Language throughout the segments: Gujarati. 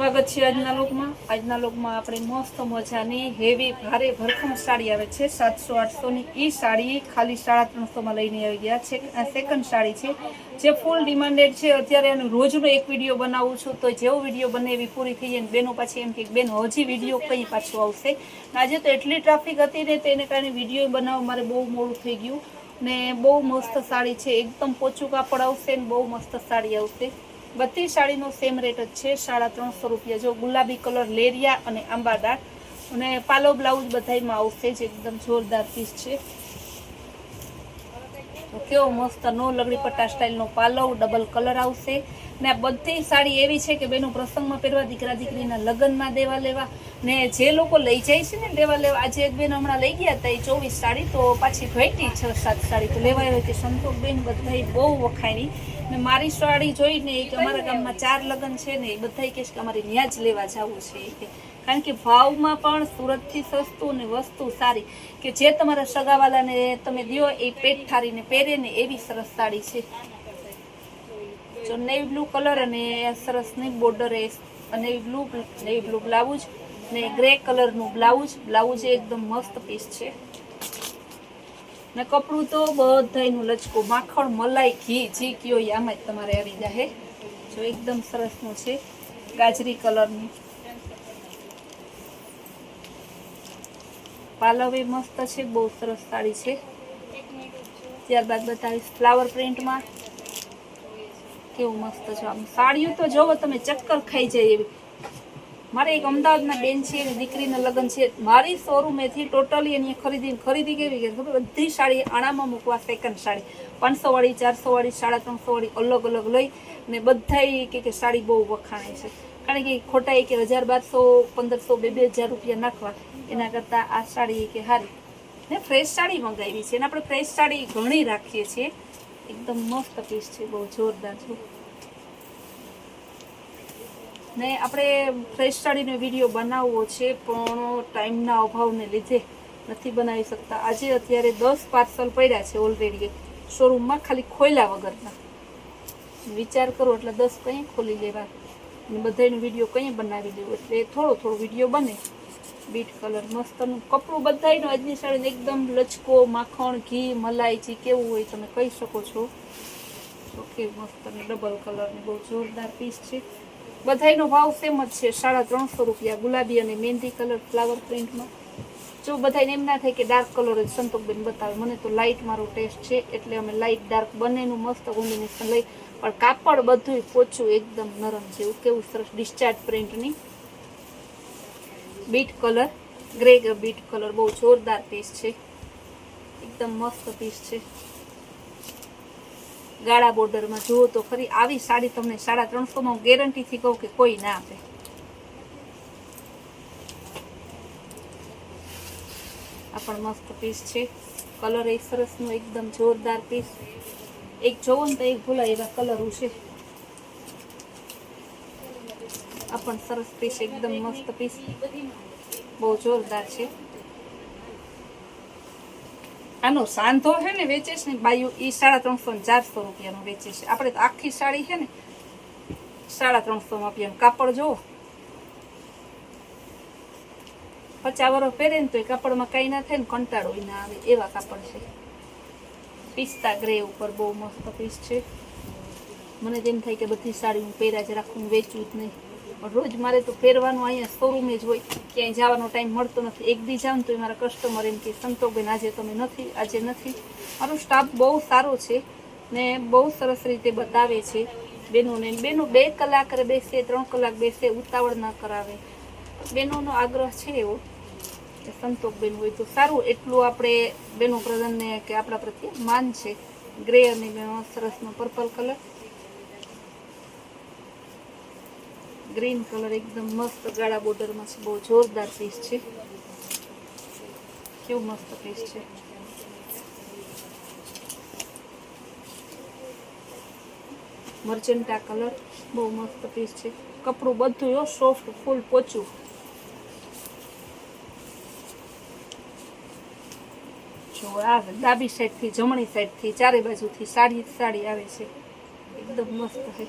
સ્વાગત છે આજના લોકમાં આપણે મસ્ત મજાની હેવી ભારે ભરખમ સાડી આવે છે 700-800 ની ઈ સાડી ખાલી 350 માં લઈને આવી ગયા છે। આ સેકન્ડ સાડી છે જે ફૂલ ડિમાન્ડેડ છે। અત્યારે એનો રોજનો એક વિડીયો બનાવું છું તો જેવો વિડીયો બને એવી પૂરી થઈ જાય બેનો પાછી એમ કે બેન હજી વિડીયો કઈ પાછો આવશે। આજે તો એટલી ટ્રાફિક હતી ને તેને કારણે વિડીયો બનાવવા મારે બહુ મોડું થઈ ગયું ને બહુ મસ્ત સાડી છે એકદમ પોચું કાપડ આવશે ને બહુ મસ્ત સાડી આવશે। બધી સાડીનો સેમ રેટ જ છે 350 રૂપિયા। જો ગુલાબી કલર લેરિયા અને આંબાદાર અને પાલો બ્લાઉઝ બધાયમાં આવશે જ એકદમ જોરદાર પીસ છે। તો કેવો મસ્ત નો લગડી પટ્ટા સ્ટાઇલનો પાલો ડબલ કલર આવશે ને આ બધી સાડી એવી છે કે બેનો પ્રસંગમાં પહેરવા દીકરા દીકરીના લગ્નમાં દેવા લેવા ને જે લોકો લઈ જાય છે ને દેવા લેવા। આજે એક બેન હમણાં લઈ ગયા હતા 24 સાડી તો પાછી ઘટી 6-7 સાડી તો લેવાઈ હોય કે સંતોષબેન બધાય બહુ વખાણી ને મારી સાડી જોઈને કે અમારા ગામમાં 4 લગ્ન છે ને એ બધાય કહે છે કે અમારે ત્યાં જ લેવા જવું છે કારણ કે ભાવમાં પણ સુરતથી સસ્તું ને વસ્તુ સારી કે જે તમારા સગાવાલાને તમે દો એ પેટ ઠારીને પહેરે ને એવી સરસ સાડી છે। જો નેવી બ્લુ કલર અને સરસની બોર્ડર નેવી બ્લુ બ્લાઉઝ ને ગ્રે કલરનું બ્લાઉઝ એકદમ મસ્ત પીસ છે ને કપડું તો બધાયનું લચકો માખણ મલાઈ ઘી જી કયો આમાં જ તમારે આવી જાય। જો એકદમ સરસનું છે ગાજરી કલરનું પાલવે મસ્ત છે બહુ સરસ સાડી છે। ત્યારબાદ બતાવીશ ફ્લાવર પ્રિન્ટમાં કેવું મસ્ત છે આમ સાડીઓ તો જોવો તમે ચક્કર ખાઈ જાય એવી। મારે એક અમદાવાદના બેન છે એની દીકરીના લગ્ન છે મારી શોરૂમેથી ટોટલી એની ખરીદી કેવી કે બધી સાડી આણામાં મૂકવા સેકન્ડ સાડી 500 વાળી 400 વાળી 350 વાળી અલગ અલગ લઈ ને બધાય કે સાડી બહુ વખાણે છે કારણ કે ખોટા કે 1000-1200 1500-2000 રૂપિયા નાખવા એના કરતાં આ સાડી કે હારી ને ફ્રેશ સાડી મંગાવી છે અને આપણે ફ્રેશ સાડી ઘણી રાખીએ છીએ એકદમ મસ્ત પીસ છે બહુ જોરદાર છે ને આપણે ફ્રેશ સાડીનો વિડીયો બનાવવો છે પણ ટાઈમના અભાવને લીધે નથી બનાવી શકતા। આજે અત્યારે 10 પાર્સલ પડ્યા છે ઓલરેડી શોરૂમમાં ખાલી ખોલ્યા વગરના વિચાર કરો એટલે 10 કંઈ ખોલી લેવા અને બધાનો વિડીયો કંઈ બનાવી લેવો એટલે થોડો વિડીયો બને। બીટ કલર મસ્તનું કપડું બધાયનું આજની સાડીને એકદમ લચકો માખણ ઘી મલાઈજી કેવું હોય તમે કહી શકો છો। ઓકે મસ્ત ડબલ કલરની બહુ જોરદાર પીસ છે બધાયનો ભાવ સેમ જ છે 350 રૂપિયા। ગુલાબી અને મહેંદી કલર ફ્લાવર પ્રિન્ટમાં જો બધાને એમ ના થાય કે ડાર્ક કલર જ સંતોષબેન બતાવે મને તો લાઇટ મારો ટેસ્ટ છે એટલે અમે લાઇટ ડાર્ક બંનેનું મસ્ત કોમ્બિનેશન લઈ પણ કાપડ બધું પોચું એકદમ નરમ છે કેવું સરસ ડિસ્ચાર્જ પ્રિન્ટની beet colour grey beet colour બહુ જોરદાર પીસ છે એકદમ મસ્ત પીસ છે। ગાળા બોર્ડરમાં જુઓ તો ખરી આવી સાડી તમને 350 માં ગેરંટીથી કહું કે કોઈ ના આપે। આ પણ મસ્ત પીસ છે કલર એ સરસનું એકદમ જોરદાર પીસ એક જોવો ને તો એક ભૂલાય એવા કલર છે। આ પણ સરસ પીસ એકદમ મસ્ત પીસ બહુ જોરદાર છે। આનો સાંધો છે ને વેચે છે ને બાયું એ 350-400 રૂપિયાનો વેચે છે આપણે તો આખી સાડી છે ને 350 માં આપીએ કાપડ જોવો 50 વર્ષ પહેરે ને તો એ કાપડમાં કઈ ના થાય ને કંટાળો ના આવે એવા કાપડ છે। પિસ્તા ગ્રે ઉપર બહુ મસ્ત પીસ છે મને તેમ થાય કે બધી સાડી હું પહેર્યા જ રાખું વેચું જ નહીં પણ રોજ મારે તો પહેરવાનું અહીંયા શોરૂમે જ હોય ક્યાંય જવાનો ટાઈમ મળતો નથી। એક દી જાઉં તો મારા કસ્ટમર એમ કે સંતોષબેન આજે તમે નથી આજે નથી। મારો સ્ટાફ બહુ સારો છે ને બહુ સરસ રીતે બતાવે છે બેનોને બેનો 2 કલાક બેસે 3 કલાક બેસે ઉતાવળ ના કરાવે। બેનોનો આગ્રહ છે એવો કે સંતોષબેન હોય તો સારું એટલું આપણે બેનો પ્રધાનને કે આપણા પ્રત્યે માન છે। ગ્રે અને સરસનો પર્પલ કલર ગ્રીન કલર એકદમ મસ્ત ગાળા બોર્ડરમાં છે બહુ જોરદાર પીસ છે કેવું મસ્ત પીસ છે। મર્ચન્ટા કલર બહુ મસ્ત પીસ છે કપડું બધું સોફ્ટ ફૂલ પોચું જો આ ડાબી સાઈડથી જમણી સાઈડથી ચારે બાજુથી સાડી આવે છે એકદમ મસ્ત છે।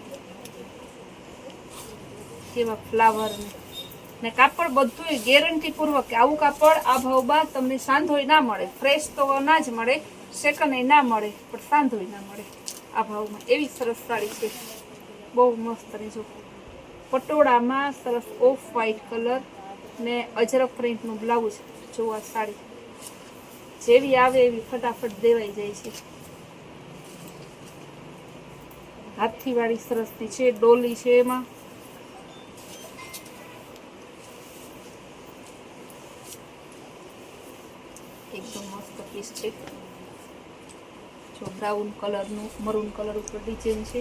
કેવા ફ્લાવર ને કાપડ બધું ગેરંટી પૂર્વક કે આવું કાપડ આ ભાવમાં તમને સાંધોય ના મળે. ફ્રેશ તો ના જ મળે, સેકન્ડ ના મળે, પણ સાંધોય ના મળે આ ભાવમાં. એવી સરસ સાડી છે, બહુ મસ્ત. જો પટોળામાં સરસ ઓફ વ્હાઈટ કલર ને અજરક પ્રિન્ટનું બ્લાઉઝ. જો આ સાડી જેવી આવે એવી ફટાફટ દેવાઈ જાય છે. હાથથી વાળી સરસની છે, ડોલી છે એમાં. એકદમ મસ્ત પીસ છે. જો બ્રાઉન કલરનું મરૂન કલર ઉપર ડિઝાઇન છે,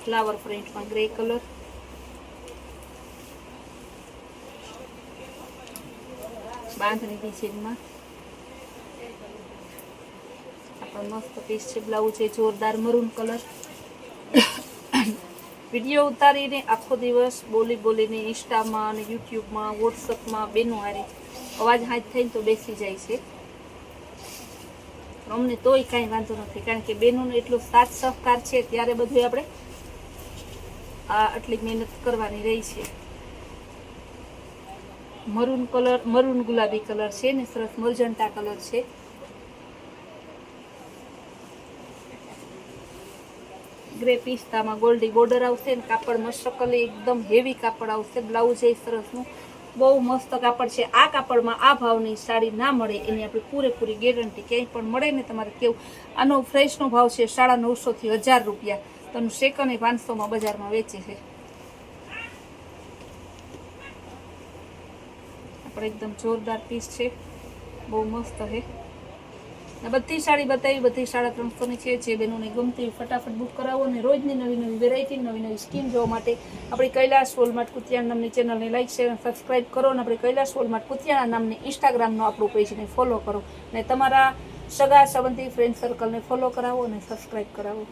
ફ્લાવર પ્રિન્ટમાં ગ્રે કલર. બાંધણી ડિઝાઇનમાં આપણા મસ્ત પીસ છે. બ્લાઉઝ છે જોરદાર મરૂન કલર. વિડીયો ઉતારીને આખો દિવસ બોલીને ઇન્સ્ટામાં અને યુટ્યુબમાં વોટ્સઅપમાં બેનો હારે અવાજ હાથ થઈને તો બેસી જાય છે. અમને તોય કાંઈ વાંધો નથી, કારણ કે બેનોનો એટલો સાથ સહકાર છે, ત્યારે બધું આપણે આટલી મહેનત કરવાની રહી છે. મરૂન કલર, મરૂન ગુલાબી કલર છે ને સરસ મરજન્ટા કલર છે. ગ્રે પિસ્તામાં ગોલ્ડી બોર્ડર આવશે ને કાપડ મસ્તકલી એકદમ હેવી કાપડ આવશે. બ્લાઉઝ એ સરસનું બહુ મસ્ત કાપડ છે. આ કાપડમાં આ ભાવની સાડી ના મળે એની આપણે પૂરેપૂરી ગેરંટી. ક્યાંય પણ મળે ને તમારે કેવું. આનો ફ્રેશનો ભાવ છે 950 થી 1000 રૂપિયા. તો સેકન્ડ 500માં બજારમાં વેચે છે. આપણે એકદમ જોરદાર પીસ છે, બહુ મસ્ત છે. બધી સાડી બતાવી, બધી 350ની છે. જે બહેનોને ગમતી ફટાફટ બુક કરાવો. અને રોજની નવી વેરાયટી, નવી સ્કીમ જોવા માટે આપણી કૈલાશ વોલમાર્ટ કુતિયાણા નામની ચેનલને લાઈક, શેર અને સબસ્ક્રાઈબ કરો. અને આપણે કૈલાશ વોલમાર્ટ કુતિયાણા નામની ઇન્સ્ટાગ્રામનો આપણું પેજને ફોલો કરો. અને તમારા સગા સંબંધી ફ્રેન્ડ સર્કલને ફોલો કરાવો અને સબસ્ક્રાઈબ કરાવો.